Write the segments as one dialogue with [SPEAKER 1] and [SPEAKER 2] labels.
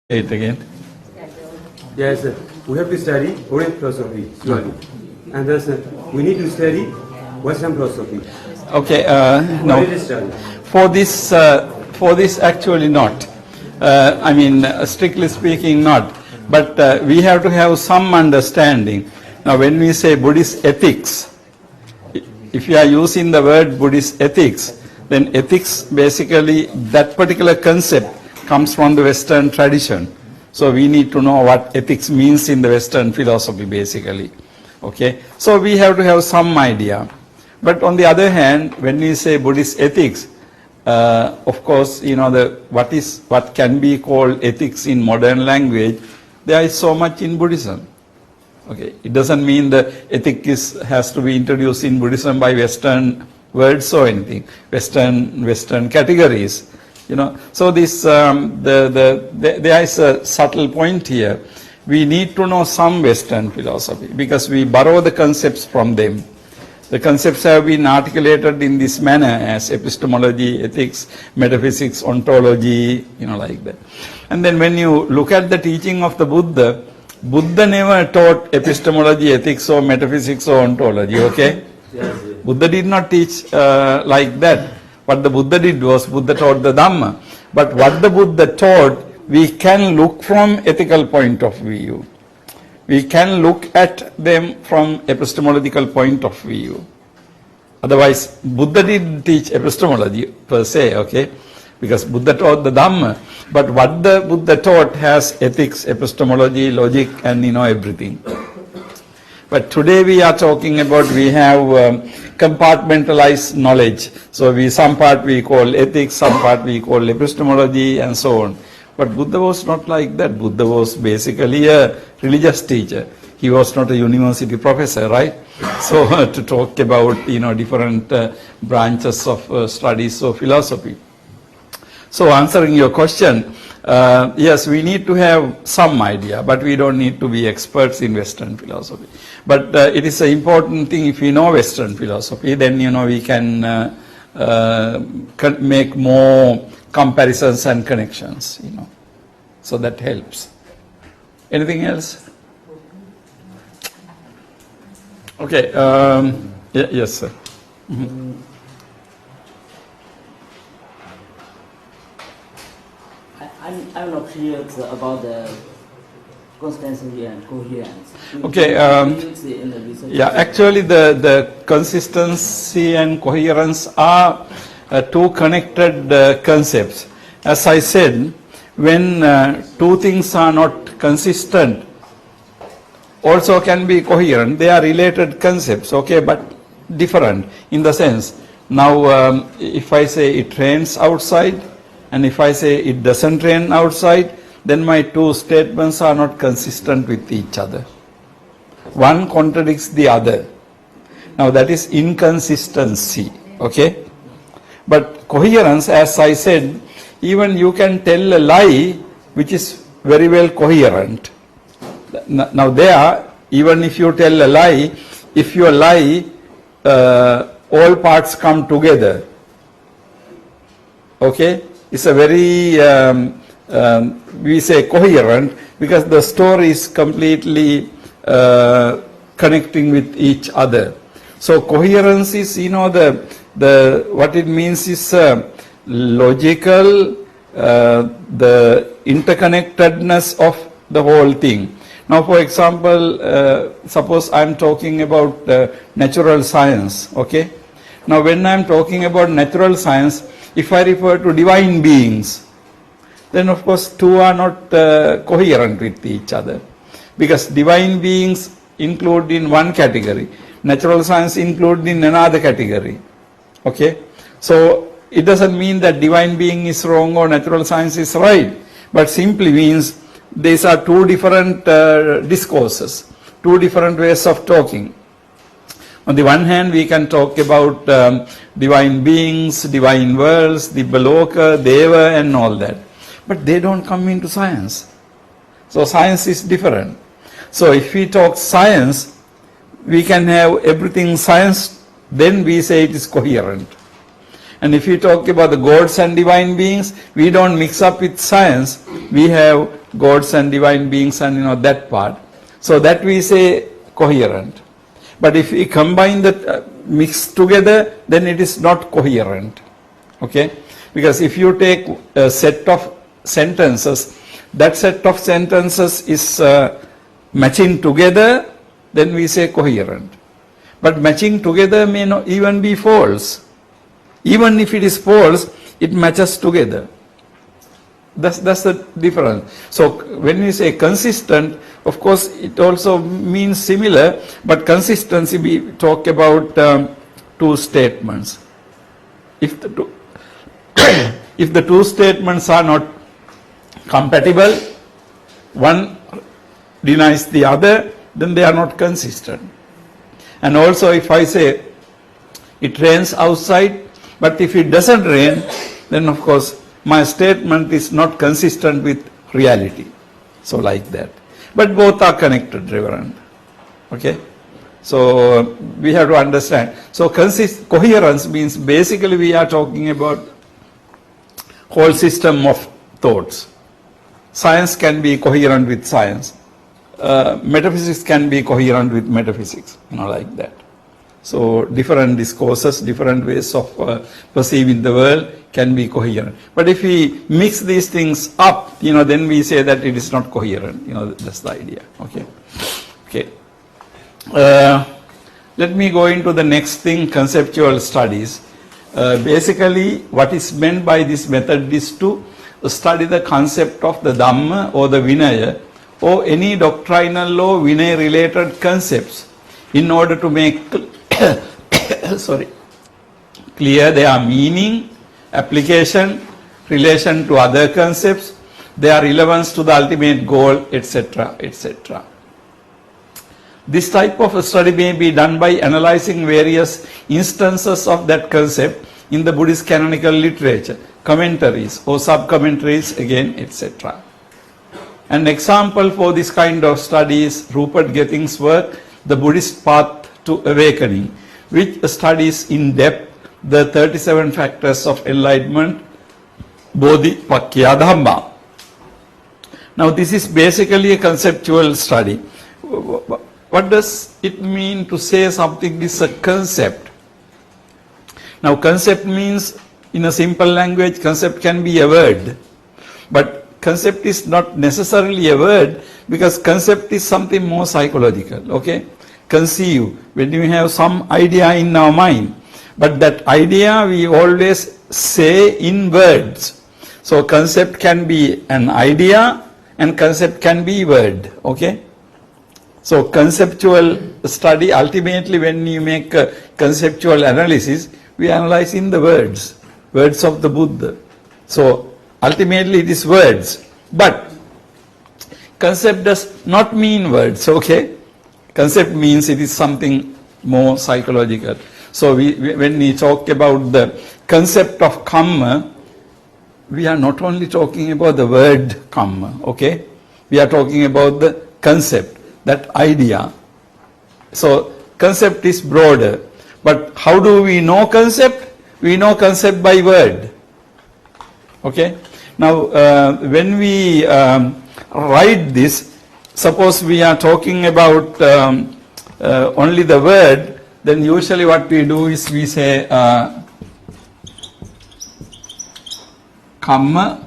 [SPEAKER 1] It again.
[SPEAKER 2] Yes, we have to study Oriental philosophy, surely. And thus, we need to study Western philosophy.
[SPEAKER 1] Okay,
[SPEAKER 2] Why did
[SPEAKER 1] no.
[SPEAKER 2] you study?
[SPEAKER 1] For this actually not. Strictly speaking not. But we have to have some understanding. Now when we say Buddhist ethics, if you are using the word Buddhist ethics, then ethics basically, that particular concept comes from the Western tradition. So we need to know what ethics means in the Western philosophy basically. Okay, so we have to have some idea. But on the other hand, when we say Buddhist ethics, of course, you know, what can be called ethics in modern language, there is so much in Buddhism. Okay, it doesn't mean the ethics has to be introduced in Buddhism by Western words or anything, Western categories. You know, so this there is a subtle point here. We need to know some Western philosophy because we borrow the concepts from them. The concepts have been articulated in this manner as epistemology, ethics, metaphysics, ontology, you know, like that. And then when you look at the teaching of the Buddha, Buddha never taught epistemology, ethics, or metaphysics, or ontology, okay?
[SPEAKER 2] Yes.
[SPEAKER 1] Buddha did not teach like that. What the Buddha did was, Buddha taught the Dhamma. But what the Buddha taught, we can look from ethical point of view. We can look at them from epistemological point of view. Otherwise, Buddha didn't teach epistemology per se, okay? Because Buddha taught the Dhamma. But what the Buddha taught has ethics, epistemology, logic, and you know, everything. But today we are talking about, we have compartmentalized knowledge. So some part we call ethics, some part we call epistemology, and so on. But Buddha was not like that. Buddha was basically a religious teacher. He was not a university professor, right? So to talk about, you know, different branches of studies of philosophy. So answering your question, yes, we need to have some idea, but we don't need to be experts in Western philosophy. But it is an important thing. If we know Western philosophy, then, you know, we can make more comparisons and connections, you know. So that helps. Anything else? Okay. Yes, sir. Mm-hmm.
[SPEAKER 3] I'm not clear about the consistency and coherence.
[SPEAKER 1] Okay. Yeah, actually the consistency and coherence are two connected concepts. As I said, when two things are not consistent, also can be coherent. They are related concepts, okay, but different in the sense. Now, if I say it rains outside, and if I say it doesn't rain outside, then my two statements are not consistent with each other. One contradicts the other. Now that is inconsistency, okay? But coherence, as I said, even you can tell a lie which is very well coherent. Now there, even if you tell a lie, if your lie, all parts come together, okay? It's a very, we say coherent, because the story is completely connecting with each other. So coherence is, you know, what it means is logical, the interconnectedness of the whole thing. Now, for example, suppose I'm talking about natural science, okay? Now, when I'm talking about natural science, if I refer to divine beings, then of course two are not coherent with each other. Because divine beings include in one category, natural science include in another category. Okay? So it doesn't mean that divine being is wrong or natural science is right, but simply means these are two different discourses, two different ways of talking. On the one hand, we can talk about divine beings, divine worlds, the Baloka, Deva, and all that. But they don't come into science. So science is different. So if we talk science, we can have everything science, then we say it is coherent. And if we talk about the gods and divine beings, we don't mix up with science. We have gods and divine beings and that part. So that we say coherent. But if we combine the mix together, then it is not coherent. Okay? Because if you take a set of sentences, that set of sentences is matching together, then we say coherent. But matching together may not even be false. Even if it is false, it matches together. That's the difference. So when we say consistent, of course it also means similar, but consistency we talk about two statements. If the two, if the two statements are not compatible, one denies the other, then they are not consistent. And also if I say it rains outside, but if it doesn't rain, then of course my statement is not consistent with reality. So like that. But both are connected, Reverend. Okay? So we have to understand. So coherence means basically we are talking about whole system of thoughts. Science can be coherent with science. Metaphysics can be coherent with metaphysics, like that. So different discourses, different ways of perceiving the world can be coherent. But if we mix these things up, then we say that it is not coherent. That's the idea. Okay. Okay. Let me go into the next thing, conceptual studies. Basically, what is meant by this method is to study the concept of the Dhamma or the Vinaya or any doctrinal law Vinaya related concepts in order to make clear their meaning, application, relation to other concepts, their relevance to the ultimate goal, etc., etc. This type of study may be done by analyzing various instances of that concept in the Buddhist canonical literature, commentaries or sub-commentaries again, etc. An example for this kind of study is Rupert Getting's work, The Buddhist Path to Awakening, which studies in depth the 37 factors of enlightenment, Bodhipakkhya Dhamma. Now this is basically a conceptual study. What does it mean to say something is a concept? Now concept means, in a simple language, concept can be a word. But concept is not necessarily a word, because concept is something more psychological, okay? Conceive, when you have some idea in our mind, but that idea we always say in words. So concept can be an idea and concept can be word, okay? So conceptual study, ultimately when you make a conceptual analysis, we analyze in the words of the Buddha. So ultimately it is words, but concept does not mean words, okay? Concept means it is something more psychological. So when we talk about the concept of Kamma, we are not only talking about the word Kamma, okay? We are talking about the concept, that idea. So concept is broader. But how do we know concept? We know concept by word. Okay? Now, when we write this, suppose we are talking about only the word, then usually what we do is we say Kamma,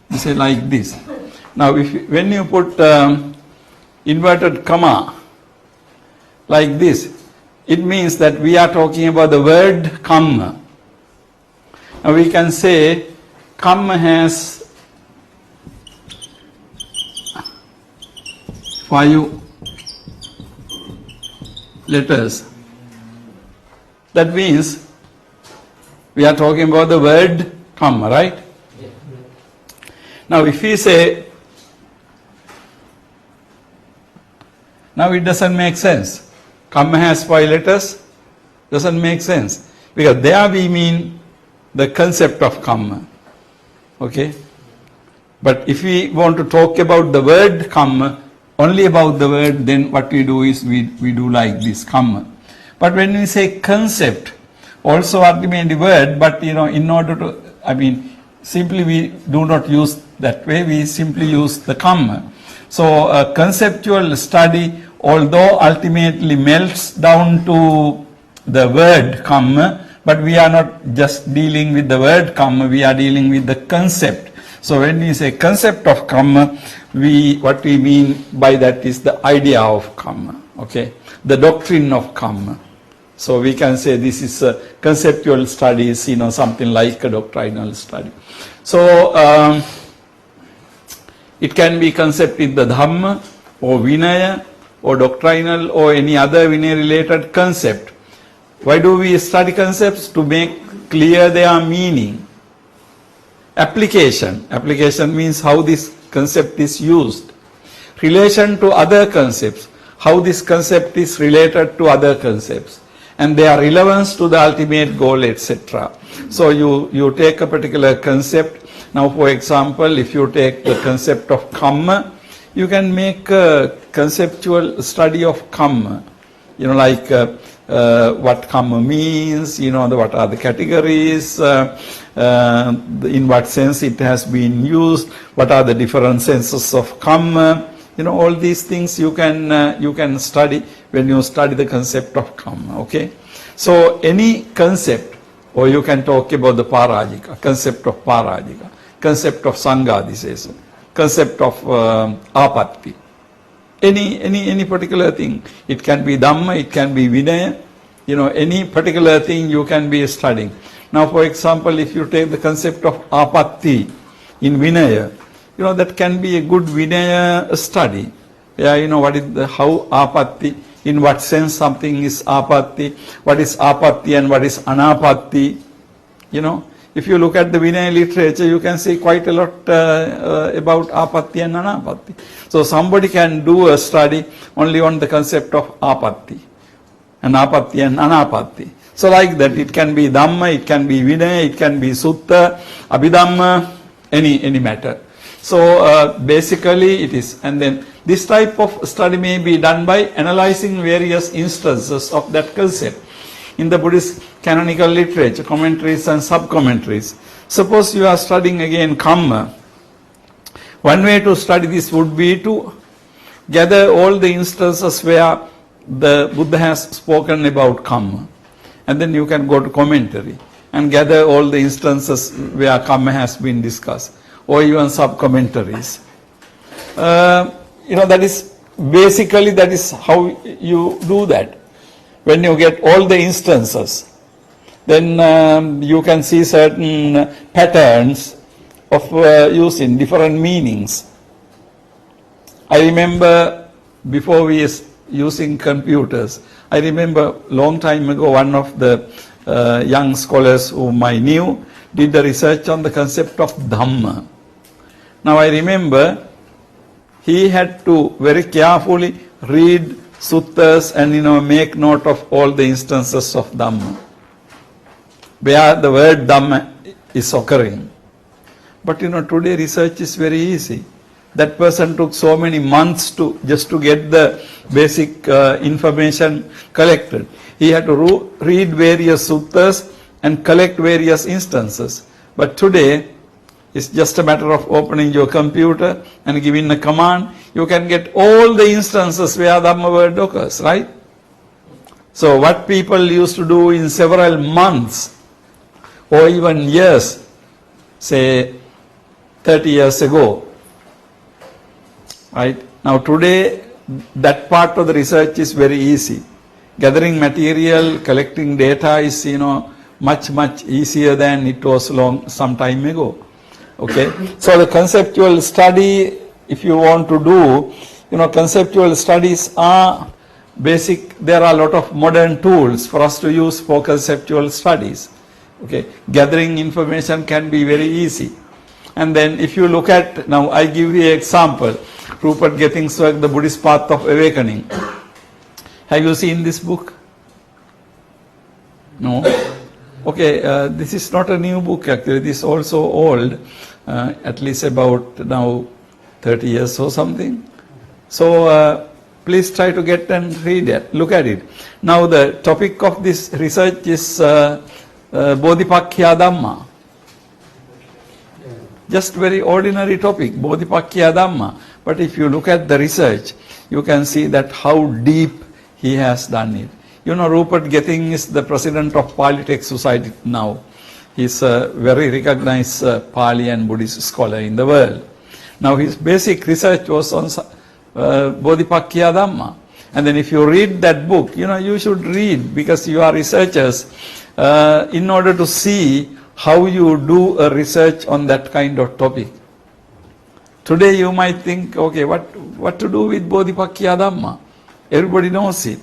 [SPEAKER 1] we say like this. Now, when you put inverted comma like this, it means that we are talking about the word Kamma. Now we can say Kamma has 5 letters. That means we are talking about the word Kamma, right? Now if we say, now it doesn't make sense. Kamma has 5 letters, doesn't make sense. Because there we mean the concept of Kamma. Okay? But if we want to talk about the word Kamma, only about the word, then what we do is we do like this, Kamma. But when we say concept, also ultimately word, but in order to, simply we do not use that way, we simply use the Kamma. So a conceptual study, although ultimately melts down to the word Kamma, but we are not just dealing with the word Kamma, we are dealing with the concept. So when we say concept of Kamma, what we mean by that is the idea of Kamma, okay, the doctrine of Kamma. So we can say this is a conceptual studies, something like a doctrinal study. So it can be concept in the Dhamma or Vinaya or doctrinal or any other Vinaya related concept. Why do we study concepts? To make clear their meaning. Application. Application means how this concept is used. Relation to other concepts. How this concept is related to other concepts. And their relevance to the ultimate goal, etc. So you take a particular concept. Now, for example, if you take the concept of Kamma, you can make a conceptual study of Kamma. Like what Kamma means, what are the categories, in what sense it has been used, what are the different senses of Kamma. All these things you can study when you study the concept of Kamma, okay? So any concept, or you can talk about the Parajika, concept of Parajika, concept of Sanghadisesa, concept of Apatti, any particular thing. It can be Dhamma, it can be Vinaya, any particular thing you can be studying. Now, for example, if you take the concept of Apatti in Vinaya, that can be a good Vinaya study. Yeah, what is how Apatti, in what sense something is Apatti, what is Apatti and what is Anapatti. If you look at the Vinaya literature, you can see quite a lot about Apatti and Anapatti. So somebody can do a study only on the concept of Apatti, Anapatti and Anapatti. So like that, it can be Dhamma, it can be Vinaya, it can be Sutta, Abhidhamma, any matter. So basically it is, and then this type of study may be done by analyzing various instances of that concept in the Buddhist canonical literature, commentaries and sub-commentaries. Suppose you are studying again Kamma. One way to study this would be to gather all the instances where the Buddha has spoken about Kamma. And then you can go to commentary and gather all the instances where Kamma has been discussed, or even sub-commentaries. That is basically, that is how you do that. When you get all the instances, then you can see certain patterns of using different meanings. I remember before we using computers, I remember long time ago one of the young scholars whom I knew did the research on the concept of Dhamma. Now I remember he had to very carefully read suttas and make note of all the instances of Dhamma, where the word Dhamma is occurring. But today research is very easy. That person took so many months just to get the basic information collected. He had to read various suttas and collect various instances. But today, it's just a matter of opening your computer and giving a command. You can get all the instances where Dhamma word occurs, right? So what people used to do in several months or even years, say 30 years ago, right? Now today, that part of the research is very easy. Gathering material, collecting data is, much easier than it was some time ago. Okay, so the conceptual study, if you want to do, conceptual studies are basic. There are a lot of modern tools for us to use for conceptual studies. Okay, gathering information can be very easy. And then if you look at, now I give you an example, Rupert Getting's work, The Buddhist Path of Awakening. Have you seen this book? No? Okay, this is not a new book actually, this is also old, at least about now 30 years or something. So please try to get and read it, look at it. Now the topic of this research is Bodhipakkhiya Dhamma. just very ordinary topic, Bodhipakya Dhamma. But if you look at the research, you can see that how deep he has done it. You know, Rupert Getting is the president of Pali-Tech Society now. He's a very recognized Pali and Buddhist scholar in the world. Now his basic research was on Bodhipakya Dhamma. And then if you read that book, you know, you should read because you are researchers in order to see how you do a research on that kind of topic. Today you might think, okay, what to do with Bodhipakya Dhamma? Everybody knows it.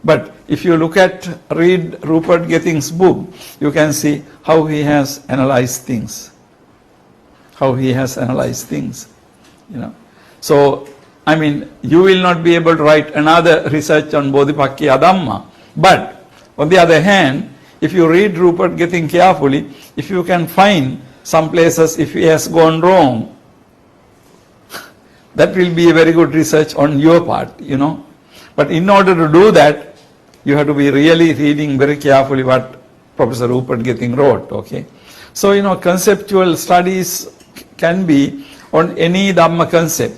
[SPEAKER 1] But if you read Rupert Getting's book, you can see how he has analyzed things. How he has analyzed things, you know. So, I mean, you will not be able to write another research on Bodhipakya Dhamma. But, on the other hand, if you read Rupert Getting carefully, if you can find some places if he has gone wrong, that will be a very good research on your part, you know. But in order to do that, you have to be really reading very carefully what Professor Rupert Getting wrote, okay. So, you know, conceptual studies can be on any Dhamma concept.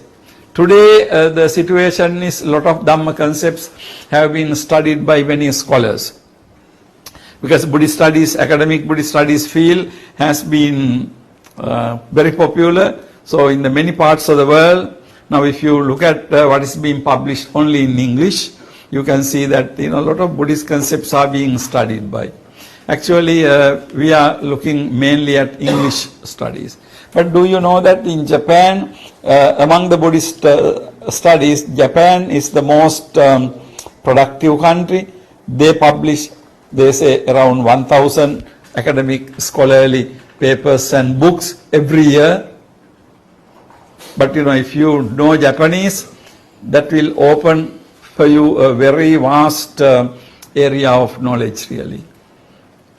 [SPEAKER 1] Today, the situation is a lot of Dhamma concepts have been studied by many scholars. Because Buddhist studies, academic Buddhist studies field has been very popular. So in the many parts of the world, now if you look at what is being published only in English, you can see that, you know, a lot of Buddhist concepts are being studied by. Actually, we are looking mainly at English studies. But do you know that in Japan, among the Buddhist studies, Japan is the most productive country. They publish, they say, around 1,000 academic scholarly papers and books every year. But you know, if you know Japanese, that will open for you a very vast area of knowledge, really.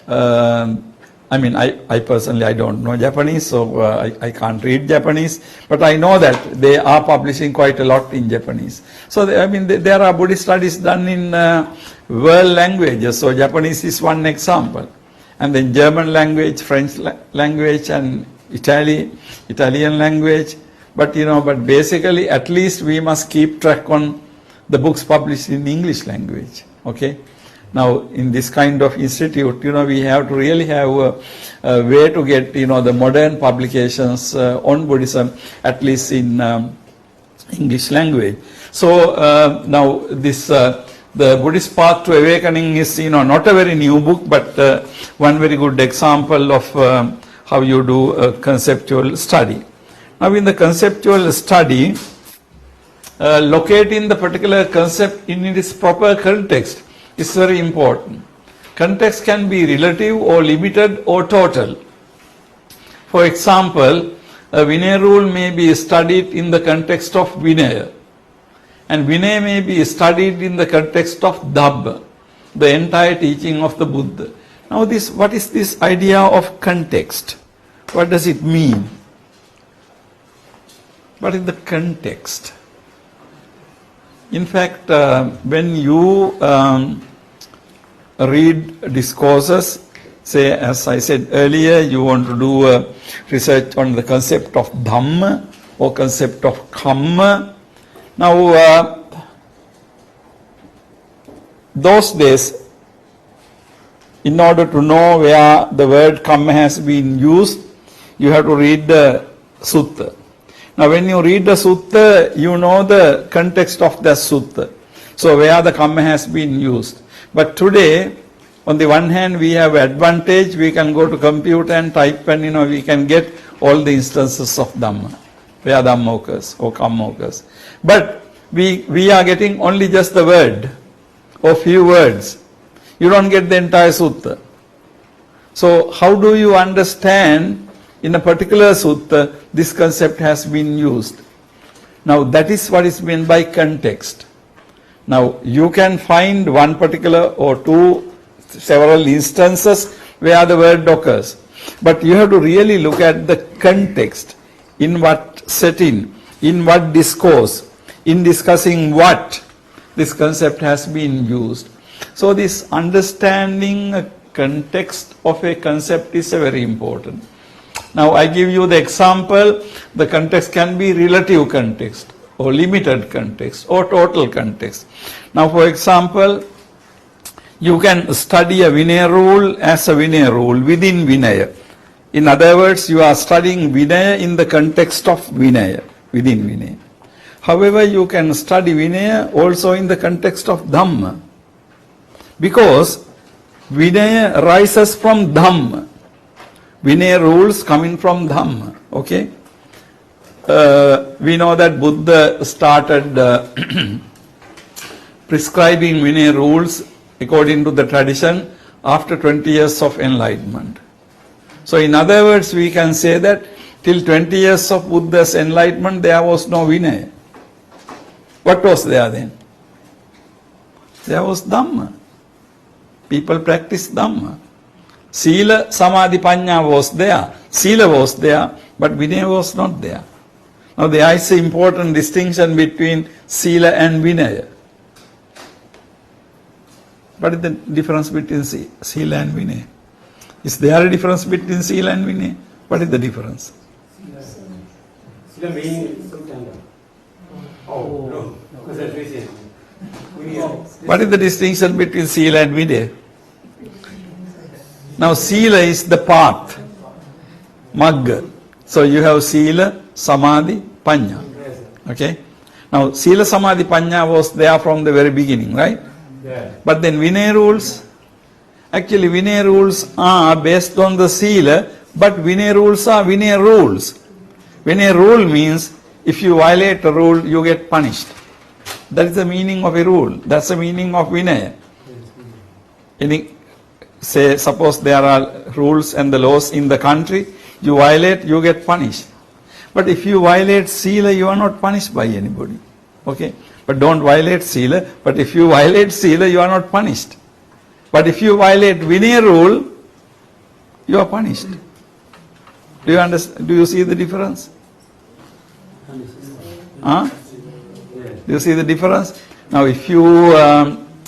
[SPEAKER 1] I mean, I personally, I don't know Japanese, so I can't read Japanese, but I know that they are publishing quite a lot in Japanese. So, I mean, there are Buddhist studies done in world languages, so Japanese is one example. And then German language, French language, and Italian language. But, you know, but basically, at least we must keep track on the books published in English language, okay? Now, in this kind of institute, you know, we have to really have a way to get, you know, the modern publications on Buddhism, at least in English language. So, now this, the Buddhist Path to Awakening is, you know, not a very new book, but one very good example of how you do a conceptual study. Now, in the conceptual study, locating the particular concept in its proper context is very important. Context can be relative or limited or total. For example, a Vinaya rule may be studied in the context of Vinaya, and Vinaya may be studied in the context of Dhamma, the entire teaching of the Buddha. Now, what is this idea of context? What does it mean? What is the context? In fact, when you read discourses, say, as I said earlier, you want to do research on the concept of Dhamma or concept of Kamma. Now, those days, in order to know where the word Kamma has been used, you have to read the Sutta. Now, when you read the sutta, you know the context of the sutta. So, where the Kamma has been used. But today, on the one hand, we have advantage. We can go to computer and type, and you know, we can get all the instances of Dhamma, where Dhamma occurs or Kamma occurs. But we are getting only just the word or few words. You don't get the entire sutta. So, how do you understand in a particular sutta, this concept has been used? Now, that is what is meant by context. Now, you can find one particular or several instances where the word occurs. But you have to really look at the context, in what setting, in what discourse, in discussing what this concept has been used. So, this understanding a context of a concept is very important. Now I give you the example, the context can be relative context or limited context or total context. Now for example, you can study a Vinaya rule as a Vinaya rule within Vinaya. In other words, you are studying Vinaya in the context of Vinaya, within Vinaya. However, you can study Vinaya also in the context of Dhamma. Because Vinaya rises from Dhamma. Vinaya rules coming from Dhamma. Okay? We know that Buddha started prescribing Vinaya rules according to the tradition after 20 years of enlightenment. So in other words, we can say that till 20 years of Buddha's enlightenment, there was no Vinaya. What was there then? There was Dhamma. People practiced Dhamma. Sila, Samadhi, Panya was there. Sila was there, but Vinaya was not there. Now there is an important distinction between Sila and Vinaya. What is the difference between Sila and Vinaya? Is there a difference between Sila and Vinaya? What is the difference?
[SPEAKER 2] Sila means some kind of. Oh, no. Concentration.
[SPEAKER 1] What is the distinction between Sila and Vinaya? Now Sila is the path, Magga. So you have Sila, Samadhi, Panya. Okay? Now Sila, Samadhi, Panya was there from the very beginning, right?
[SPEAKER 2] Yeah.
[SPEAKER 1] But then Vinaya rules, actually Vinaya rules are based on the Sila, but Vinaya rules are Vinaya rules. Vinaya rule means if you violate a rule, you get punished. That is the meaning of a rule. That's the meaning of Vinaya. Say, suppose there are rules and the laws in the country, you violate, you get punished. But if you violate Sila, you are not punished by anybody. Okay? But don't violate Sila. But if you violate Sila, you are not punished. But if you violate Vinaya rule, you are punished. Do you understand? Do you see the difference? Huh? Do you see the difference? Now if you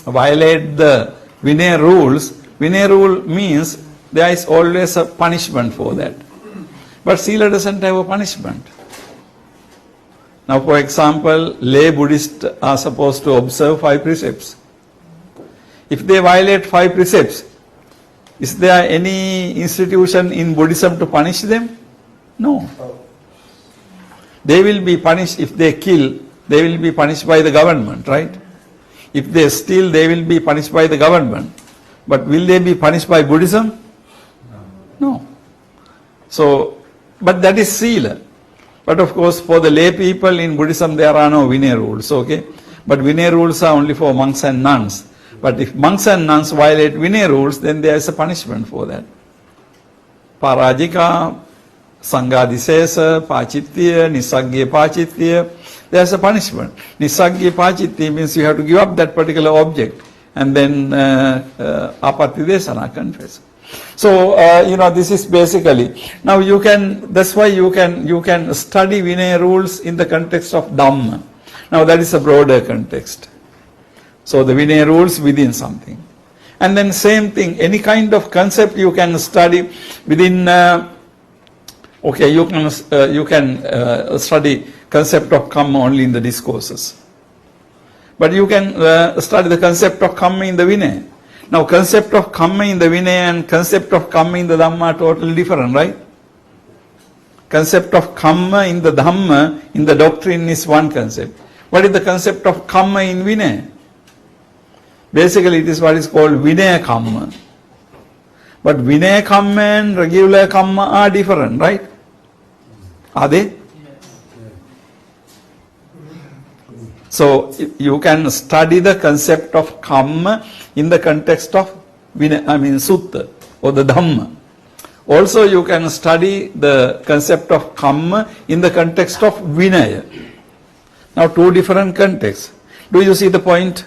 [SPEAKER 1] violate the Vinaya rules, Vinaya rule means there is always a punishment for that. But Sila doesn't have a punishment. Now for example, lay Buddhists are supposed to observe 5 precepts. If they violate 5 precepts, is there any institution in Buddhism to punish them? No. They will be punished if they kill, they will be punished by the government, right? If they steal, they will be punished by the government. But will they be punished by Buddhism? No. So, but that is Sila. But of course, for the lay people in Buddhism, there are no Vinaya rules, okay? But Vinaya rules are only for monks and nuns. But if monks and nuns violate Vinaya rules, then there is a punishment for that. Parajika, Sanghadisesa, Pachitya, Nisagya Pachitya, there is a punishment. Nisagya Pachitya means you have to give up that particular object and then Apatti Desana, confess. So, this is basically, now you can, that's why you can study Vinaya rules in the context of Dhamma. Now that is a broader context. So the Vinaya rules within something. And then same thing, any kind of concept you can study within, you can study concept of Kamma only in the discourses. But you can study the concept of Kamma in the Vinaya. Now concept of Kamma in the Vinaya and concept of Kamma in the Dhamma are totally different, right? Concept of Kamma in the Dhamma, in the doctrine is one concept. What is the concept of Kamma in Vinaya? Basically it is what is called Vinaya Kamma. But Vinaya Kamma and regular Kamma are different, right? Are they? So you can study the concept of Kamma in the context of Sutta or the Dhamma. Also you can study the concept of Kamma in the context of Vinaya. Now 2 different contexts. Do you see the point?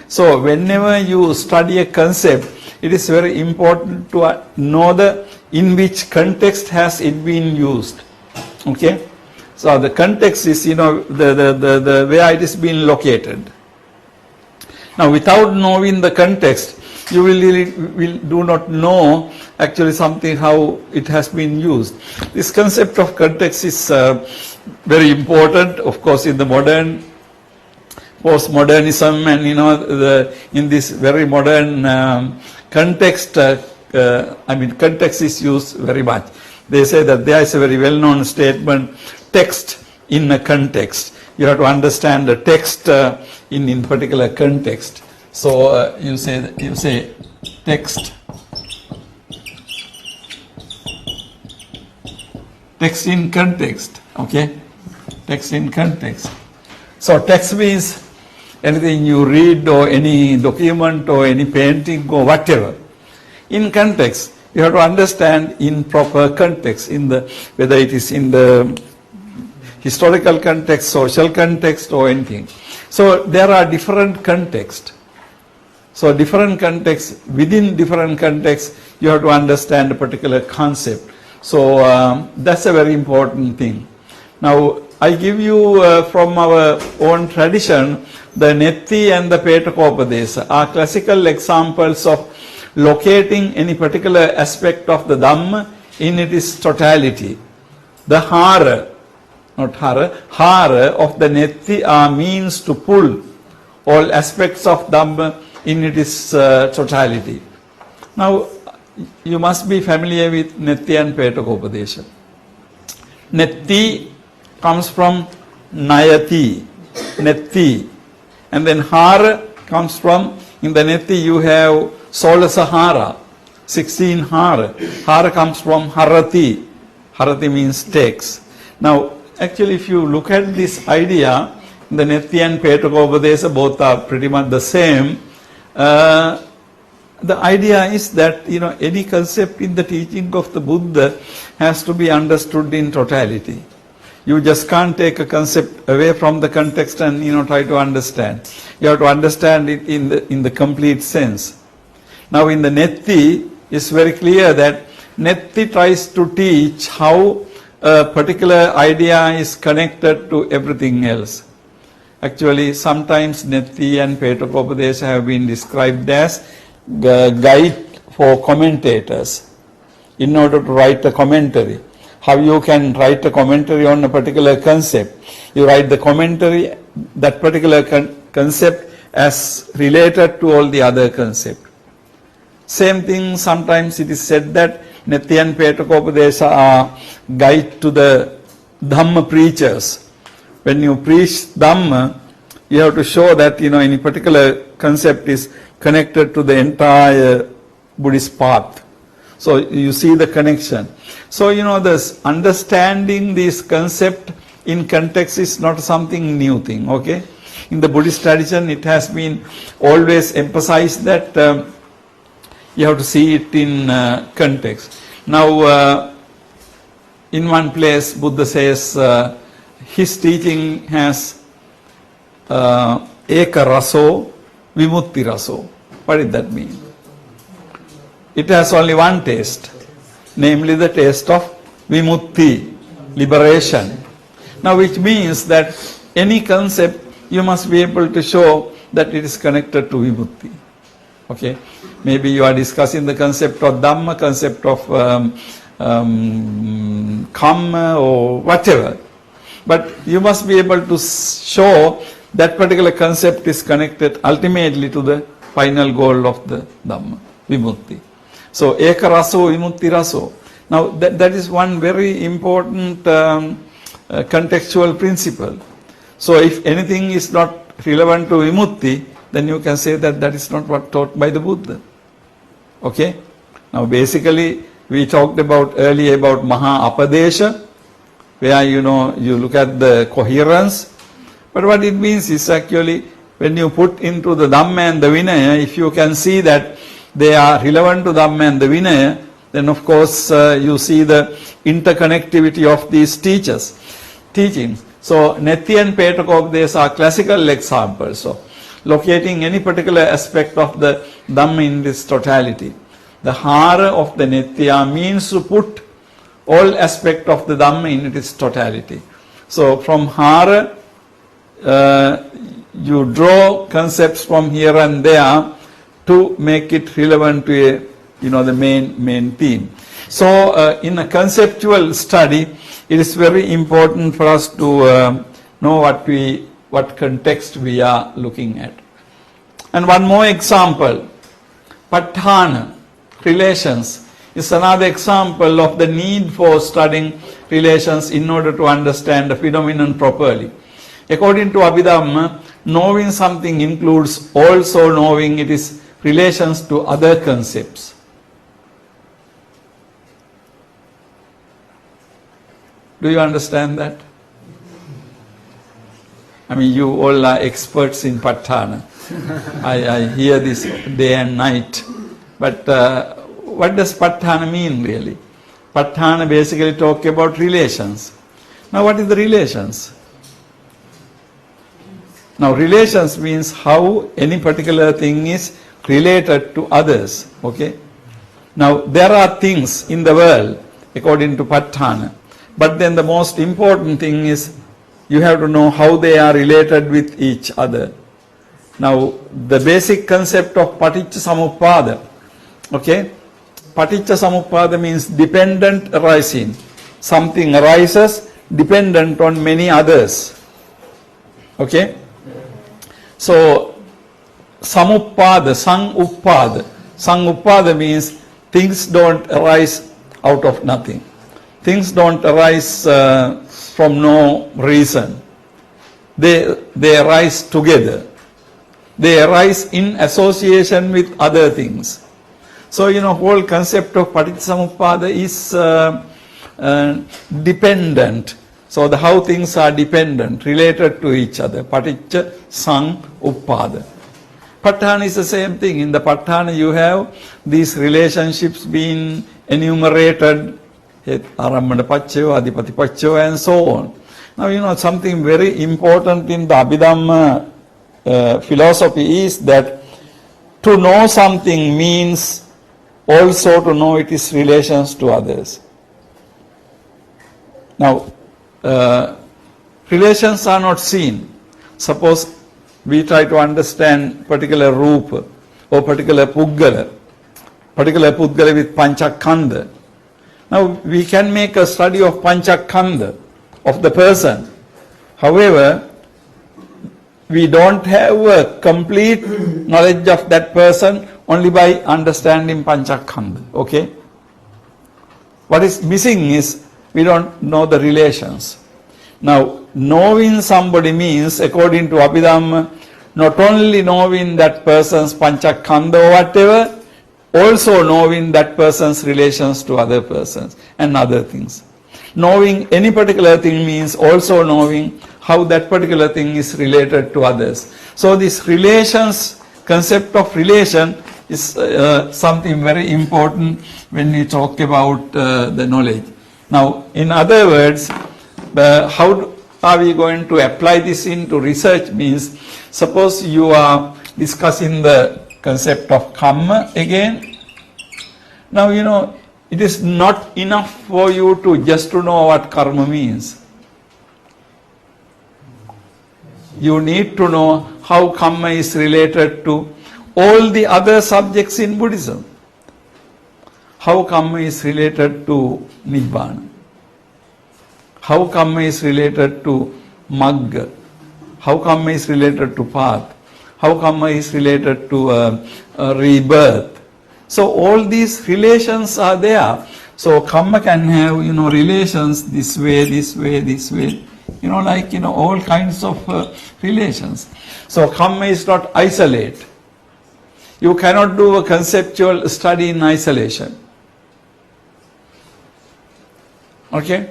[SPEAKER 1] So whenever you study a concept, it is very important to know in which context has it been used. Okay? So the context is, the where it is being located. Now without knowing the context, you will do not know actually something how it has been used. This concept of context is very important, of course, in the modern postmodernism, and in this very modern context. Context is used very much. They say that there is a very well-known statement: text in a context. You have to understand the text in particular context. So you say text in context. Okay, text in context. So text means anything you read, or any document, or any painting, or whatever. In context, you have to understand in proper context, whether it is in the historical context, social context, or anything. So there are different contexts. So different contexts, within different contexts, you have to understand a particular concept. So that's a very important thing. Now, I give you from our own tradition, the Netti and the Petakopadesa are classical examples of locating any particular aspect of the Dhamma in its totality. The hara, not hara of the Netti are means to pull all aspects of Dhamma in its totality. Now, you must be familiar with Netti and Petakopadesa. Netti comes from Nayati, Netti, and then Hara comes from, in the Netti you have Solasahara, 16 Hara. Hara comes from Harati. Harati means takes. Now, actually, if you look at this idea, the Netti and Petakopadesa both are pretty much the same. The idea is that any concept in the teaching of the Buddha has to be understood in totality. You just can't take a concept away from the context and try to understand. You have to understand it in the complete sense. Now in the Netti, it's very clear that Netti tries to teach how a particular idea is connected to everything else. Actually, sometimes Netti and Petakopadesa have been described as guide for commentators in order to write a commentary. How you can write a commentary on a particular concept. You write the commentary, that particular concept as related to all the other concepts. Same thing, sometimes it is said that Netti and Petakopadesa are guide to the Dhamma preachers. When you preach Dhamma, you have to show that any particular concept is connected to the entire Buddhist path. So you see the connection. So this understanding this concept in context is not something new thing. Okay, in the Buddhist tradition, it has been always emphasized that you have to see it in context. Now, in one place, Buddha says his teaching has eka raso, vimutti raso. What did that mean? It has only one taste, namely the taste of vimutti, liberation. Now, which means that any concept you must be able to show that it is connected to vimutti. Okay, maybe you are discussing the concept of Dhamma, concept of Kamma or whatever, but you must be able to show that particular concept is connected ultimately to the final goal of the Dhamma, vimutti. So, eka raso, vimutti raso. Now, that is one very important contextual principle. So, if anything is not relevant to vimutti, then you can say that that is not what taught by the Buddha. Okay? Now, basically, we talked about earlier about Maha Apadesha, where you look at the coherence. But what it means is actually when you put into the Dhamma and the Vinaya, if you can see that they are relevant to Dhamma and the Vinaya, then of course you see the interconnectivity of these teachings. So Netti and Petakopadesa are classical examples of locating any particular aspect of the Dhamma in this totality. The hara of the Nettya means to put all aspect of the Dhamma in its totality. So from hara, you draw concepts from here and there to make it relevant to a, the main theme. So in a conceptual study, it is very important for us to know what context we are looking at. And one more example, Patthana, relations, is another example of the need for studying relations in order to understand the phenomenon properly. According to Abhidhamma, knowing something includes also knowing its relations to other concepts. Do you understand that? I mean, you all are experts in Patthana. I hear this day and night. But what does Patthana mean really? Patthana basically talk about relations. Now what is the relations? Now relations means how any particular thing is related to others. Okay? Now there are things in the world according to Patthana. But then the most important thing is you have to know how they are related with each other. Now the basic concept of Paticca Samuppada, okay? Paticca Samuppada means dependent arising. Something arises dependent on many others. Okay? So Samuppada, Sang-uppada means things don't arise out of nothing. Things don't arise from no reason. They arise together. They arise in association with other things. So, whole concept of Paticca is dependent. So, how things are dependent, related to each other. Paticca Samuppada. Patthana is the same thing. In the Patthana, you have these relationships being enumerated, Arambana Paccaya, Adipati Paccaya, and so on. Now, something very important in the Abhidhamma philosophy is that to know something means also to know its relations to others. Now, relations are not seen. Suppose we try to understand particular rupa or particular puggala with panchakanda. Now, we can make a study of panchakanda, of the person. However, we don't have a complete knowledge of that person only by understanding panchakanda. Okay? What is missing is we don't know the relations. Now, knowing somebody means, according to Abhidhamma, not only knowing that person's panchakanda or whatever, also knowing that person's relations to other persons and other things. Knowing any particular thing means also knowing how that particular thing is related to others. So this relations, concept of relation is something very important when we talk about the knowledge. Now, in other words, how are we going to apply this into research means, suppose you are discussing the concept of karma again. Now, it is not enough for you to just to know what karma means. You need to know how karma is related to all the other subjects in Buddhism. How karma is related to Nibbana. How karma is related to Magga. How karma is related to path. How karma is related to rebirth. So all these relations are there. So karma can have, relations this way, this way, this way. All kinds of relations. So karma is not isolate. You cannot do a conceptual study in isolation. Okay?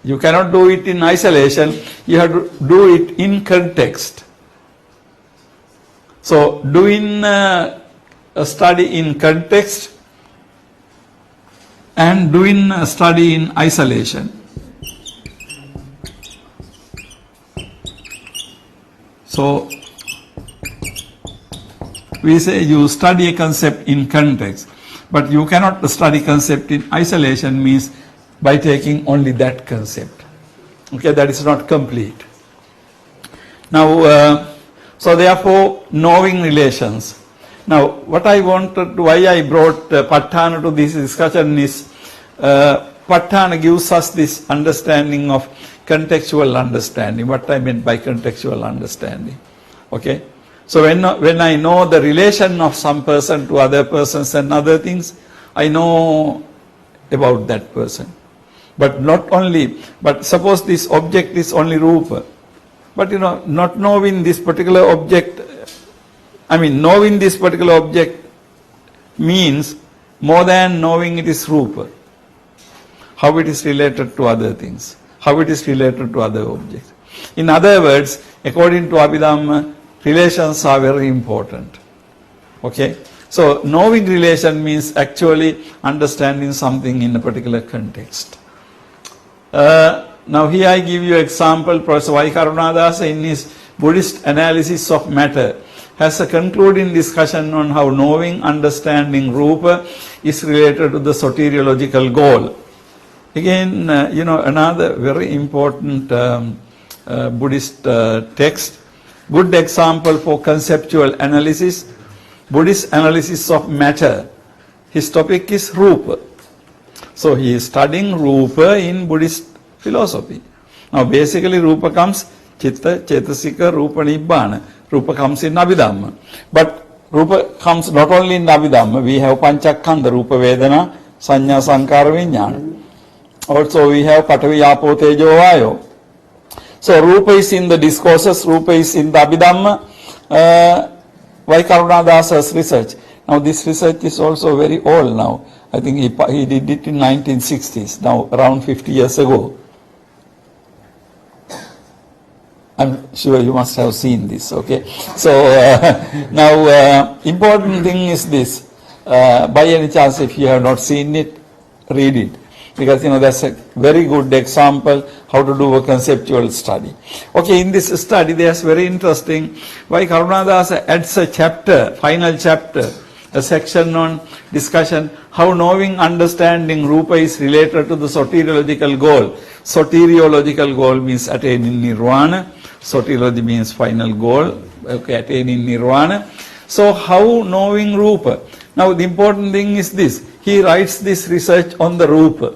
[SPEAKER 1] You cannot do it in isolation. You have to do it in context. So doing a study in context and doing a study in isolation. So we say you study a concept in context, but you cannot study concept in isolation means by taking only that concept. Okay, that is not complete. Now, so therefore, knowing relations. Now, what I wanted, why I brought Pa Tha Na to this discussion is, Pa Tha Na gives us this understanding of contextual understanding. What I meant by contextual understanding. Okay? So when I know the relation of some person to other persons and other things, I know about that person. But not only, but suppose this object is only Rupa. But not knowing this particular object, knowing this particular object means more than knowing it is Rupa. How it is related to other things, how it is related to other objects. In other words, according to Abhidhamma, relations are very important. Okay? So, knowing relation means actually understanding something in a particular context. Now, here I give you example. Professor Y. Karunadasa, in his Buddhist analysis of matter, has a concluding discussion on how knowing, understanding Rupa is related to the soteriological goal. Again, another very important Buddhist text. Good example for conceptual analysis, Buddhist analysis of matter. His topic is Rupa. So he is studying Rupa in Buddhist philosophy. Now basically Rupa comes, Chitta, Chetasika, Rupa, Nibbana. Rupa comes in Abhidhamma. But Rupa comes not only in Abhidhamma, we have Panchakkhandha, Rupa, Vedana, Sanya, Sankara, Vijnana. Also we have Patavi, Apo, Tejo, Vayo. So Rupa is in the discourses, Rupa is in the Abhidhamma, Y. Karunadasa's research. Now this research is also very old now. I think he did it in 1960s, now around 50 years ago. I'm sure you must have seen this, okay? So now important thing is this, by any chance if you have not seen it, read it. Because that's a very good example how to do a conceptual study. Okay, in this study there's very interesting why Karunadasa adds a chapter, final chapter, a section on discussion how knowing, understanding Rupa is related to the soteriological goal. Soteriological goal means attaining Nirvana. Soteriology means final goal, okay, attaining Nirvana. So how knowing Rupa? Now the important thing is this, he writes this research on the Rupa.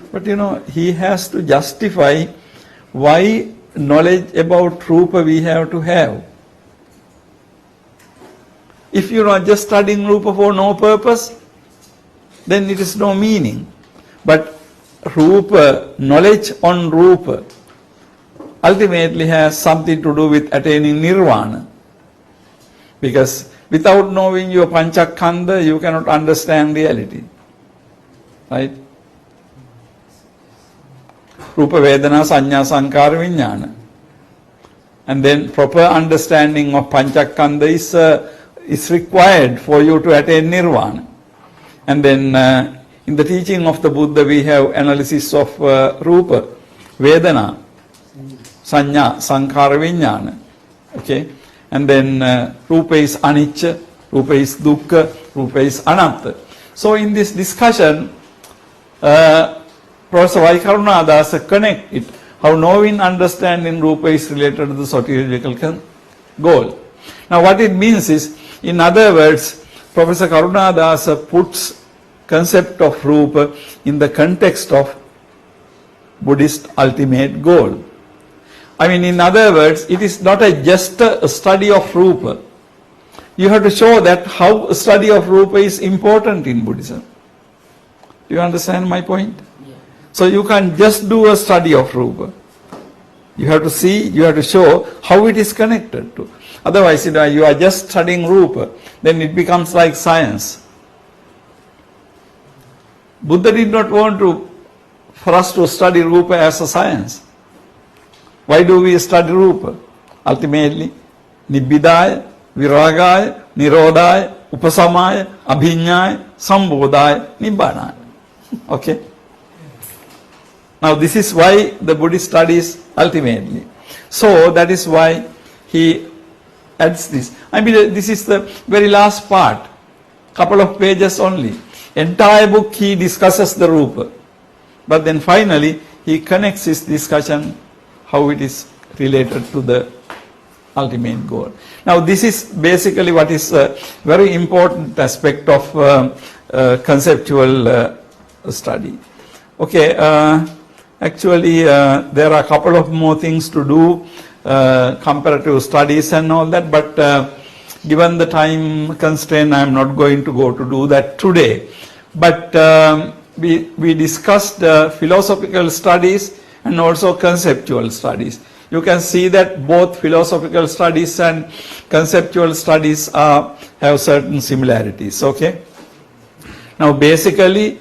[SPEAKER 1] But he has to justify why knowledge about Rupa we have to have. If you are just studying Rupa for no purpose, then it is no meaning. But Rupa, knowledge on Rupa, ultimately has something to do with attaining Nirvana. Because without knowing your Panchakkhandha, you cannot understand reality. Right? Rupa, Vedana, Sanya, Sankara, Vijnana. And then proper understanding of Panchakkhandha is required for you to attain Nirvana. And then in the teaching of the Buddha we have analysis of Rupa, Vedana, Sanya, Sankara, Vijnana. Okay? And then Rupa is Anicca, Rupa is Dukkha, Rupa is Anatta. So in this discussion, Professor Y. Karunadasa connect it, how knowing, understanding Rupa is related to the soteriological goal. Now what it means is, in other words, Professor Karunadasa puts concept of Rupa in the context of Buddhist ultimate goal. In other words, it is not just a study of Rupa. You have to show that how a study of Rupa is important in Buddhism. Do you understand my point?
[SPEAKER 3] Yeah.
[SPEAKER 1] So you can't just do a study of Rupa. You have to see, you have to show how it is connected to. Otherwise, you are just studying Rupa, then it becomes like science. Buddha did not want for us to study Rupa as a science. Why do we study Rupa? Ultimately, Nibbidaya, Viragaya, Nirodhaya, Upasamaya, Abhinyaya, Sambodhaya, Nibbana. Okay? Now this is why the Buddhist studies ultimately. So that is why he adds this. This is the very last part, couple of pages only. Entire book he discusses the Rupa. But then finally he connects his discussion how it is related to the ultimate goal. Now this is basically what is a very important aspect of conceptual study. Okay, actually there are a couple of more things to do, comparative studies and all that, but given the time constraint, I am not going to go to do that today. But we discussed philosophical studies and also conceptual studies. You can see that both philosophical studies and conceptual studies have certain similarities, okay? Now basically,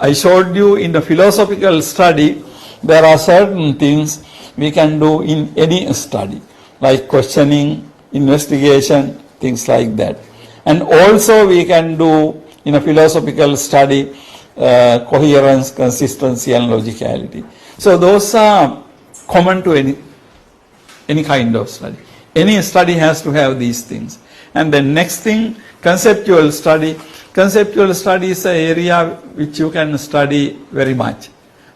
[SPEAKER 1] I showed you in the philosophical study, there are certain things we can do in any study, like questioning, investigation, things like that. And also we can do in a philosophical study coherence, consistency and logicality. So those are common to any kind of study. Any study has to have these things. And the next thing, conceptual study. Conceptual study is an area which you can study very much.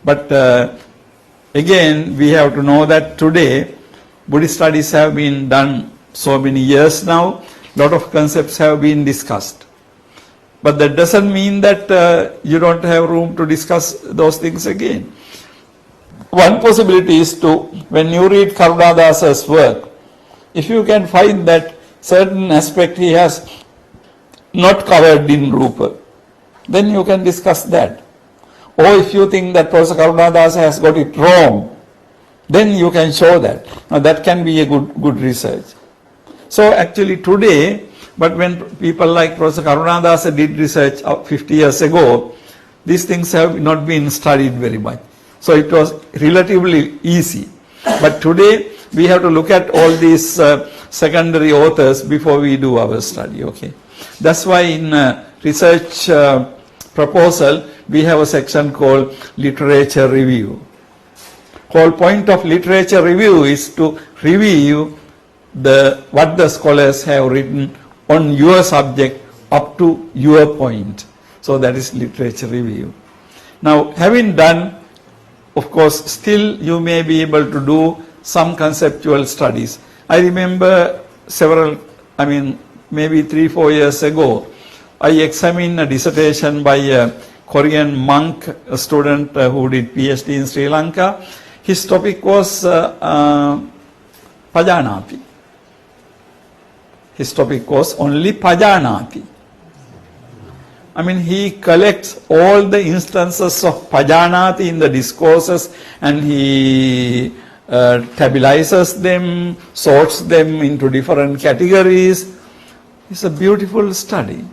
[SPEAKER 1] But again, we have to know that today, Buddhist studies have been done so many years now. Lot of concepts have been discussed. But that doesn't mean that you don't have room to discuss those things again. One possibility is to, when you read Karunadasa's work, if you can find that certain aspect he has not covered in Rupa, then you can discuss that. Or if you think that Professor Karunadasa has got it wrong, then you can show that. Now that can be a good research. So actually today, but when people like Professor Karunadasa did research 50 years ago, these things have not been studied very much. So it was relatively easy. But today we have to look at all these secondary authors before we do our study, okay? That's why in research proposal, we have a section called literature review. Whole point of literature review is to review what the scholars have written on your subject up to your point. So that is literature review. Now having done, of course, still you may be able to do some conceptual studies. I remember maybe 3-4 years ago, I examined a dissertation by a Korean monk, a student who did PhD in Sri Lanka. His topic was Pajanati. His topic was only Pajanati. He collects all the instances of Pajanati in the discourses and he tabulizes them, sorts them into different categories. It's a beautiful study.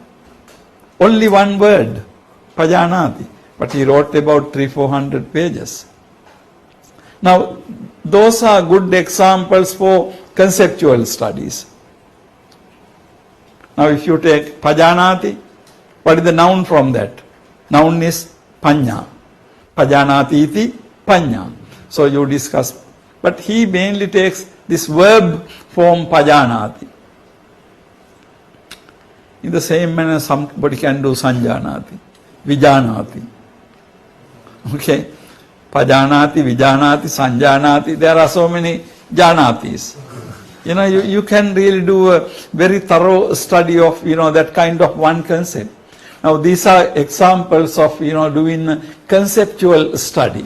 [SPEAKER 1] Only one word, Pajanati, but he wrote about 300-400 pages. Now, those are good examples for conceptual studies. Now, if you take Pajanati, what is the noun from that? Noun is Panya. Pajanati iti Panya. So you discuss. But he mainly takes this verb form Pajanati. In the same manner, somebody can do Sanjanati, Vijanati. Okay? Pajanati, Vijanati, Sanjanati. There are so many Janatis. You can really do a very thorough study of, that kind of one concept. Now, these are examples of, doing conceptual study.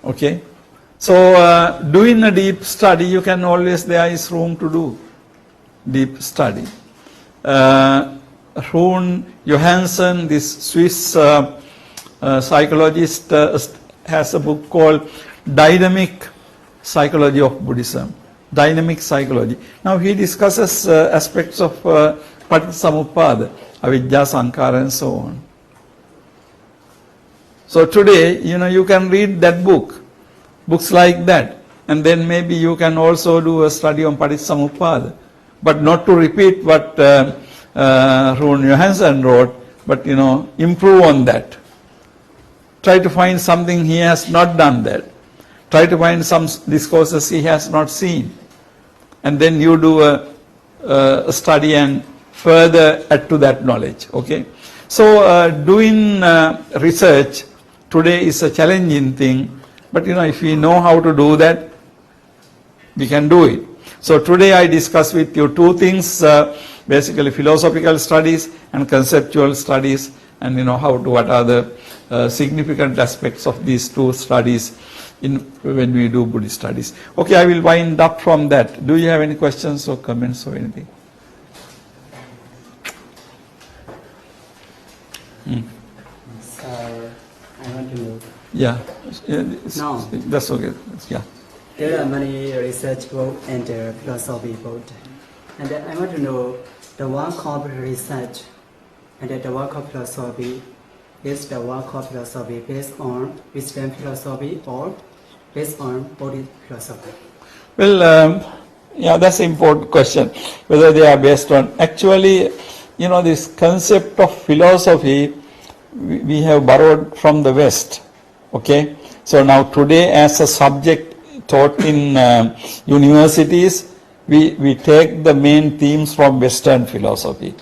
[SPEAKER 1] Okay? So, doing a deep study, there is room to do deep study. Rune Johansson, this Swiss psychologist, has a book called Dynamic Psychology of Buddhism. Dynamic psychology. Now he discusses aspects of Paticcasamuppada, Avidya, Sankara and so on. So today, you can read that book, books like that, and then maybe you can also do a study on Paticcasamuppada, but not to repeat what Rune Johansson wrote, but improve on that. Try to find something he has not done that. Try to find some discourses he has not seen. And then you do a study and further add to that knowledge. Okay? So doing research today is a challenging thing. But if we know how to do that, we can do it. So today I discuss with you two things, basically philosophical studies and conceptual studies, and what are the significant aspects of these two studies when we do Buddhist studies. Okay, I will wind up from that. Do you have any questions or comments or anything?
[SPEAKER 4] Sir, I want to know.
[SPEAKER 1] Yeah.
[SPEAKER 4] No.
[SPEAKER 1] That's okay. Yeah.
[SPEAKER 4] There are many research books and philosophy books. And I want to know the work of research and the work of philosophy. Is the work of philosophy based on wisdom philosophy or based on Buddhist philosophy?
[SPEAKER 1] Well, yeah, that's an important question. Whether they are based on, actually, this concept of philosophy we have borrowed from the West. Okay, so now today as a subject taught in universities, we take the main themes from Western philosophy.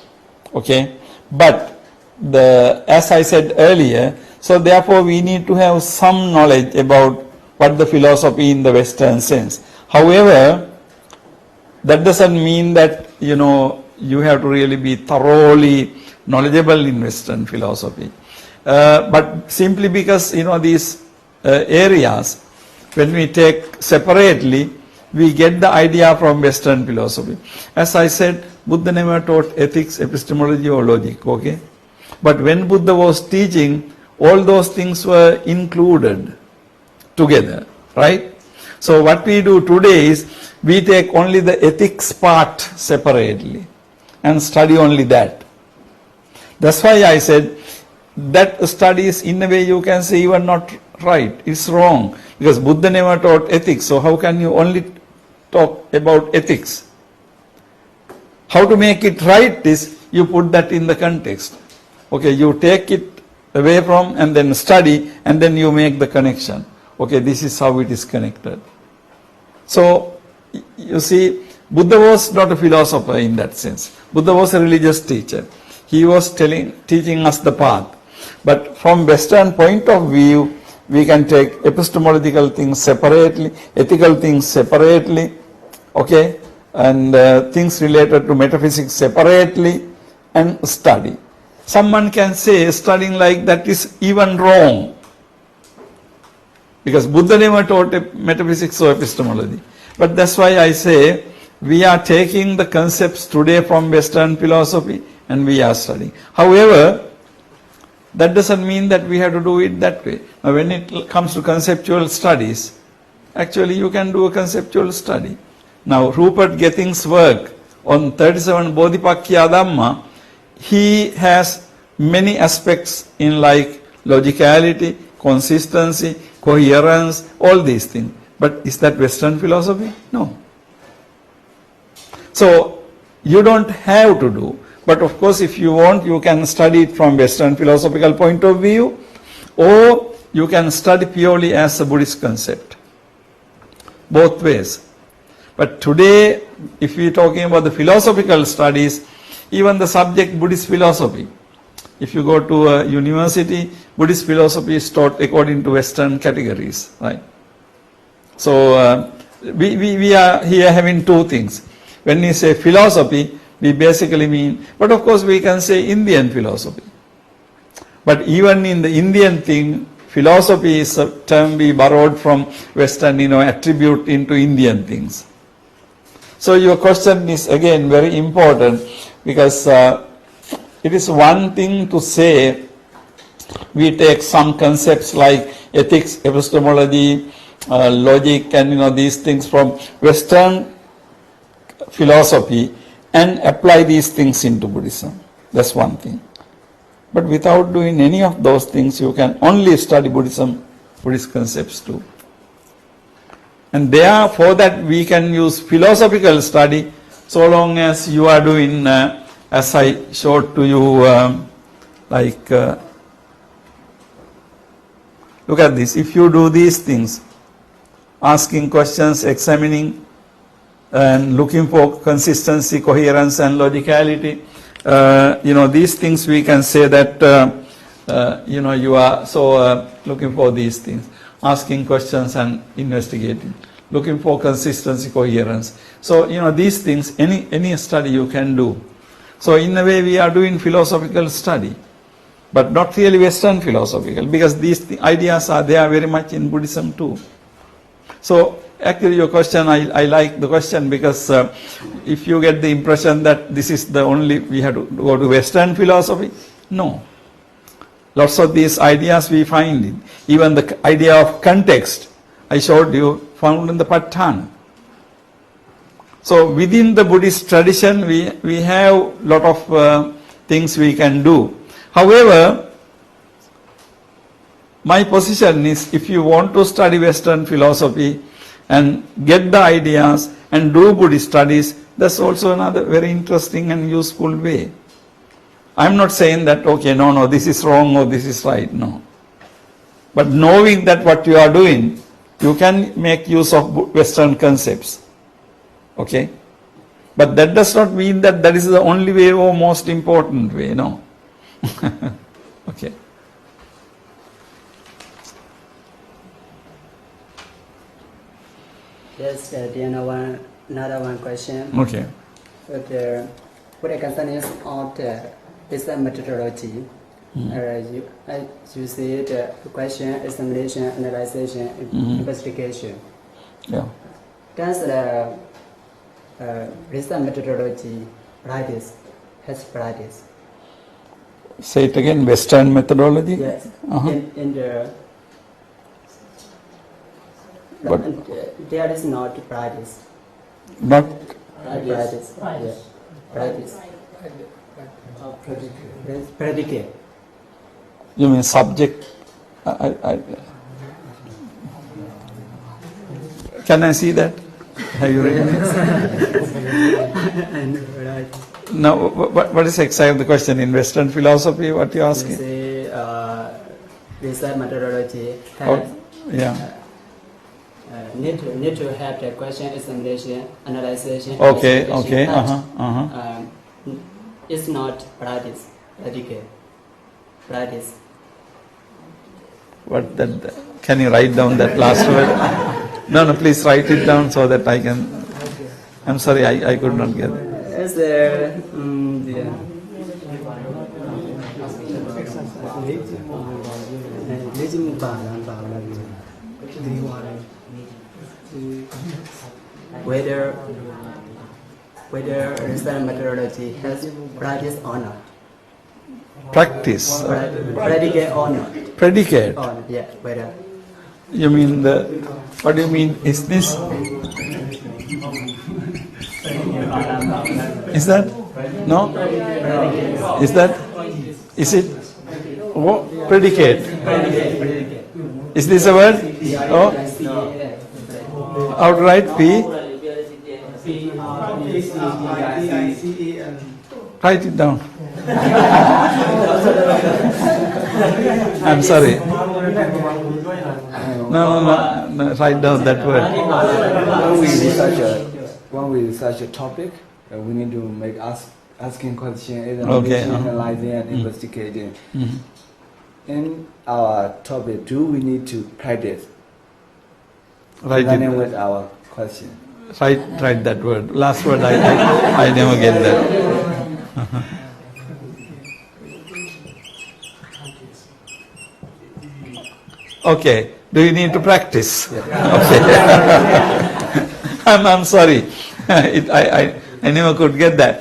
[SPEAKER 1] Okay, but as I said earlier, so therefore we need to have some knowledge about what the philosophy in the Western sense. However, that doesn't mean that you have to really be thoroughly knowledgeable in Western philosophy. But simply because these areas, when we take separately, we get the idea from Western philosophy. As I said, Buddha never taught ethics, epistemology or logic, okay? But when Buddha was teaching, all those things were included together, right? So what we do today is, we take only the ethics part separately and study only that. That's why I said, that study is in a way you can say even not right, it's wrong, because Buddha never taught ethics, so how can you only talk about ethics? How to make it right is, you put that in the context. Okay, you take it away from and then study and then you make the connection. Okay, this is how it is connected. So, you see, Buddha was not a philosopher in that sense. Buddha was a religious teacher. He was teaching us the path. But from Western point of view, we can take epistemological things separately, ethical things separately, okay, and things related to metaphysics separately, and study. Someone can say studying like that is even wrong, because Buddha never taught metaphysics or epistemology. But that's why I say we are taking the concepts today from Western philosophy and we are studying. However, that doesn't mean that we have to do it that way. Now, when it comes to conceptual studies, actually you can do a conceptual study. Now, Rupert Getting's work on 37 Bodhipakkhya Dhamma, he has many aspects in like logicality, consistency, coherence, all these things. But is that Western philosophy? No. So, you don't have to do. But of course, if you want, you can study it from Western philosophical point of view, or you can study purely as a Buddhist concept. Both ways. But today, if we are talking about the philosophical studies, even the subject Buddhist philosophy, if you go to a university, Buddhist philosophy is taught according to Western categories, right? So, we are here having two things. When we say philosophy, we basically mean, but of course we can say Indian philosophy. But even in the Indian thing, philosophy is a term we borrowed from Western, attribute into Indian things. So your question is again very important, because it is one thing to say we take some concepts like ethics, epistemology, logic, and these things from Western philosophy and apply these things into Buddhism. That's one thing. But without doing any of those things, you can only study Buddhism, Buddhist concepts too. And therefore that we can use philosophical study so long as you are doing, as I showed to you, look at this. If you do these things, asking questions, examining, and looking for consistency, coherence, and logicality, these things we can say that, you are so looking for these things, asking questions and investigating, looking for consistency, coherence. So, these things, any study you can do. So, in a way, we are doing philosophical study, but not really Western philosophical, because these ideas are there very much in Buddhism too. So, actually, your question, I like the question, because if you get the impression that this is the only, we have to go to Western philosophy, no. Lots of these ideas we find in, even the idea of context, I showed you, found in the Patthana. So within the Buddhist tradition, we have lot of things we can do. However, my position is, if you want to study Western philosophy and get the ideas and do Buddhist studies, that's also another very interesting and useful way. I'm not saying that, okay, no, this is wrong or this is right, no. But knowing that what you are doing, you can make use of Western concepts. Okay? But that does not mean that that is the only way or most important way, no. Okay.
[SPEAKER 4] Yes, another one question.
[SPEAKER 1] Okay.
[SPEAKER 4] But what I concern is on the research methodology. You see the question, assimilation, analysis, investigation.
[SPEAKER 1] Yeah.
[SPEAKER 4] Does the research methodology practice has practice?
[SPEAKER 1] Say it again, Western methodology?
[SPEAKER 4] Yes. In the
[SPEAKER 1] But
[SPEAKER 4] there is not practice.
[SPEAKER 1] not,
[SPEAKER 4] Practice. Yeah. Practice. Predicate.
[SPEAKER 1] you mean subject? Can I see that? Have you read it? Now, what is exactly the question in Western philosophy? What you
[SPEAKER 4] You
[SPEAKER 1] asking?
[SPEAKER 4] say research methodology
[SPEAKER 1] Oh,
[SPEAKER 4] has
[SPEAKER 1] yeah.
[SPEAKER 4] need to have the question examination, analysis.
[SPEAKER 1] Okay.
[SPEAKER 4] investigation,
[SPEAKER 1] Okay.
[SPEAKER 4] but, it's not practice. Predicate. Practice.
[SPEAKER 1] What that? Can you write down that last word? No, please write it down so that I can. I'm sorry, I could not get it.
[SPEAKER 4] Is there whether research methodology has practice or not?
[SPEAKER 1] Practice.
[SPEAKER 4] Predicate or not?
[SPEAKER 1] Predicate.
[SPEAKER 4] Or not, yeah, whether.
[SPEAKER 1] You mean the? What do you mean? Is this? Is that? No? Is that? Is it? What? Predicate. Is this a word? Oh? Outright P? Write it down. I'm sorry. No, write down that word.
[SPEAKER 5] When we research a topic, we need to make asking questions,
[SPEAKER 1] Okay,
[SPEAKER 5] analyzing and investigating. In our topic, do we need to practice
[SPEAKER 1] Write
[SPEAKER 5] running
[SPEAKER 1] it.
[SPEAKER 5] with our question?
[SPEAKER 1] Write that word. Last word I never get that. Okay. Do you need to practice? Okay. I'm sorry. I never could get that.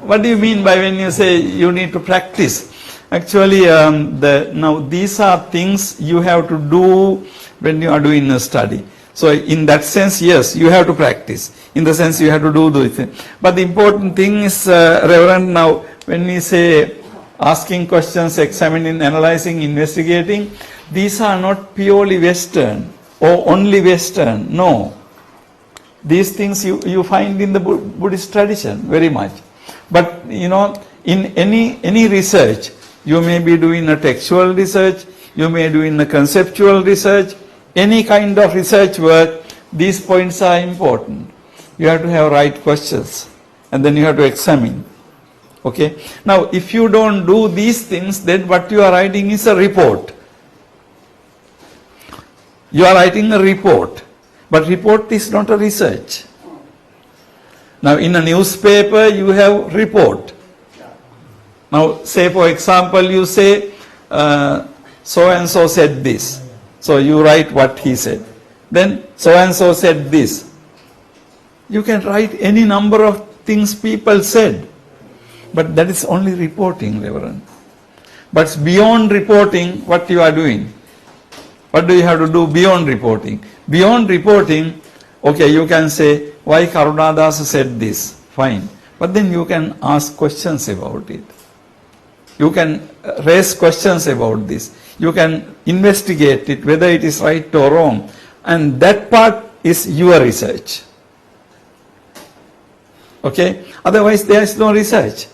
[SPEAKER 1] What do you mean by when you say you need to practice? Actually, now these are things you have to do when you are doing a study. So in that sense, yes, you have to practice. In the sense you have to do this. But the important thing is, Reverend, now when we say asking questions, examining, analyzing, investigating, these are not purely Western or only Western. No. These things you find in the Buddhist tradition very much. But in any research, you may be doing a textual research, you may do in a conceptual research, any kind of research work, these points are important. You have to have right questions and then you have to examine. Okay. Now, if you don't do these things, then what you are writing is a report. You are writing a report. But report is not a research. Now in a newspaper you have report. Now say for example you say so and so said this. So you write what he said. Then so and so said this. You can write any number of things people said. But that is only reporting, Reverend. But beyond reporting, what you are doing? What do you have to do beyond reporting? Beyond reporting, okay, you can say, why Karunadas said this? Fine. But then you can ask questions about it. You can raise questions about this. You can investigate it, whether it is right or wrong. And that part is your research. Okay? Otherwise, there is no research.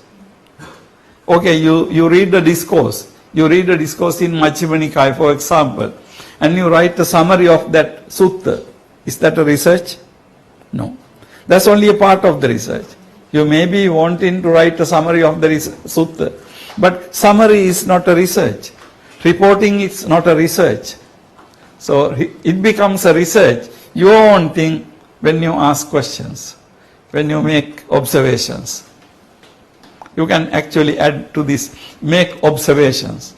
[SPEAKER 1] Okay, you read the discourse. You read the discourse in Majjhima Nikaya, for example, and you write a summary of that sutta. Is that a research? No. That's only a part of the research. You may be wanting to write a summary of the sutta, but summary is not a research. Reporting is not a research. So it becomes a research, your own thing, when you ask questions, when you make observations. You can actually add to this, make observations.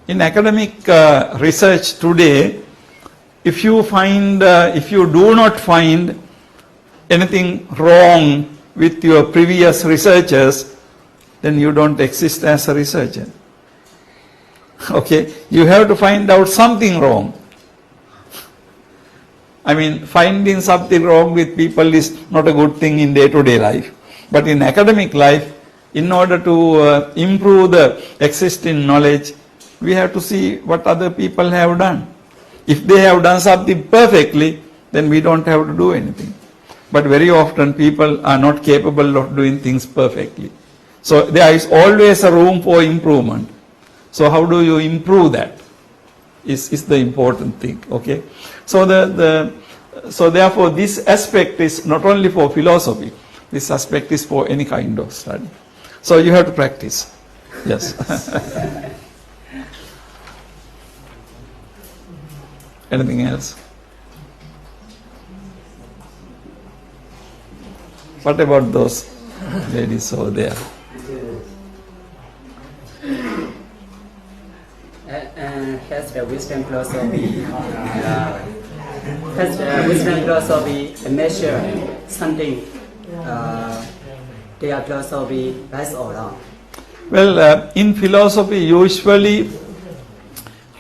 [SPEAKER 1] In academic research today, if you do not find anything wrong with your previous researchers, then you don't exist as a researcher. Okay, you have to find out something wrong. I mean, finding something wrong with people is not a good thing in day-to-day life. But in academic life, in order to improve the existing knowledge, we have to see what other people have done. If they have done something perfectly, then we don't have to do anything. But very often people are not capable of doing things perfectly. So there is always a room for improvement. So how do you improve that? Is the important thing. Okay. So so therefore this aspect is not only for philosophy. This aspect is for any kind of study. So you have to practice. Yes. Anything else? What about those ladies over there?
[SPEAKER 4] Has the wisdom philosophy measure something? Their philosophy right or wrong?
[SPEAKER 1] Well, in philosophy, usually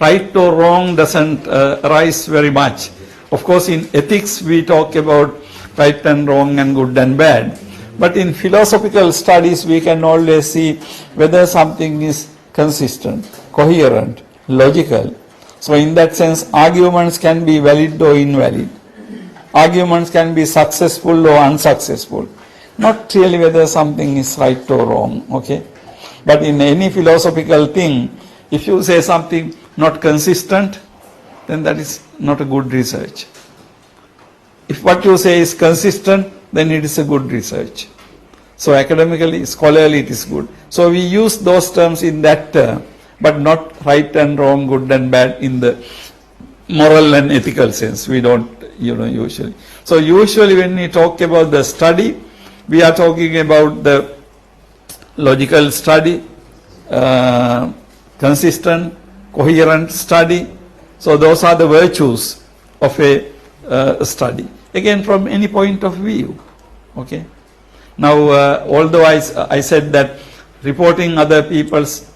[SPEAKER 1] right or wrong doesn't arise very much. Of course, in ethics, we talk about right and wrong and good and bad. But in philosophical studies, we can always see whether something is consistent, coherent, logical. So in that sense, arguments can be valid or invalid. Arguments can be successful or unsuccessful. Not really whether something is right or wrong, okay? But in any philosophical thing, if you say something not consistent, then that is not a good research. If what you say is consistent, then it is a good research. So academically, scholarly, it is good. So we use those terms in that term, but not right and wrong, good and bad in the moral and ethical sense. We don't, usually. So usually when we talk about the study, we are talking about the logical study, consistent, coherent study. So those are the virtues of a study. Again, from any point of view. Okay. Now, although I said that reporting other people's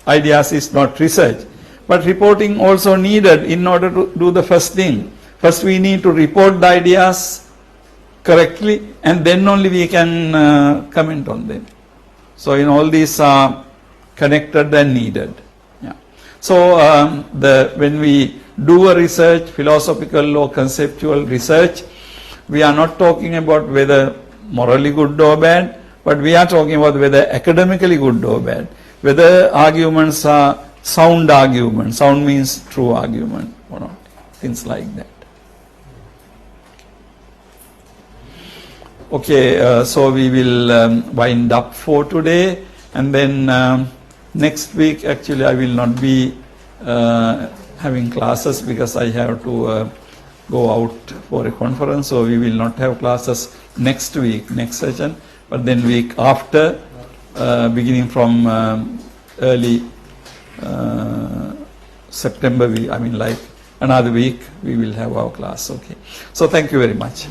[SPEAKER 1] ideas is not research, but reporting also needed in order to do the first thing. First, we need to report the ideas correctly, and then only we can comment on them. So, all these are connected and needed. Yeah. So, when we do a research, philosophical or conceptual research, we are not talking about whether morally good or bad, but we are talking about whether academically good or bad, whether arguments are sound arguments. Sound means true argument or not, things like that. Okay, so we will wind up for today, and then next week actually I will not be having classes because I have to go out for a conference, so we will not have classes next week, next session, but then week after, beginning from early September, like another week, we will have our class. Okay. So thank you very much.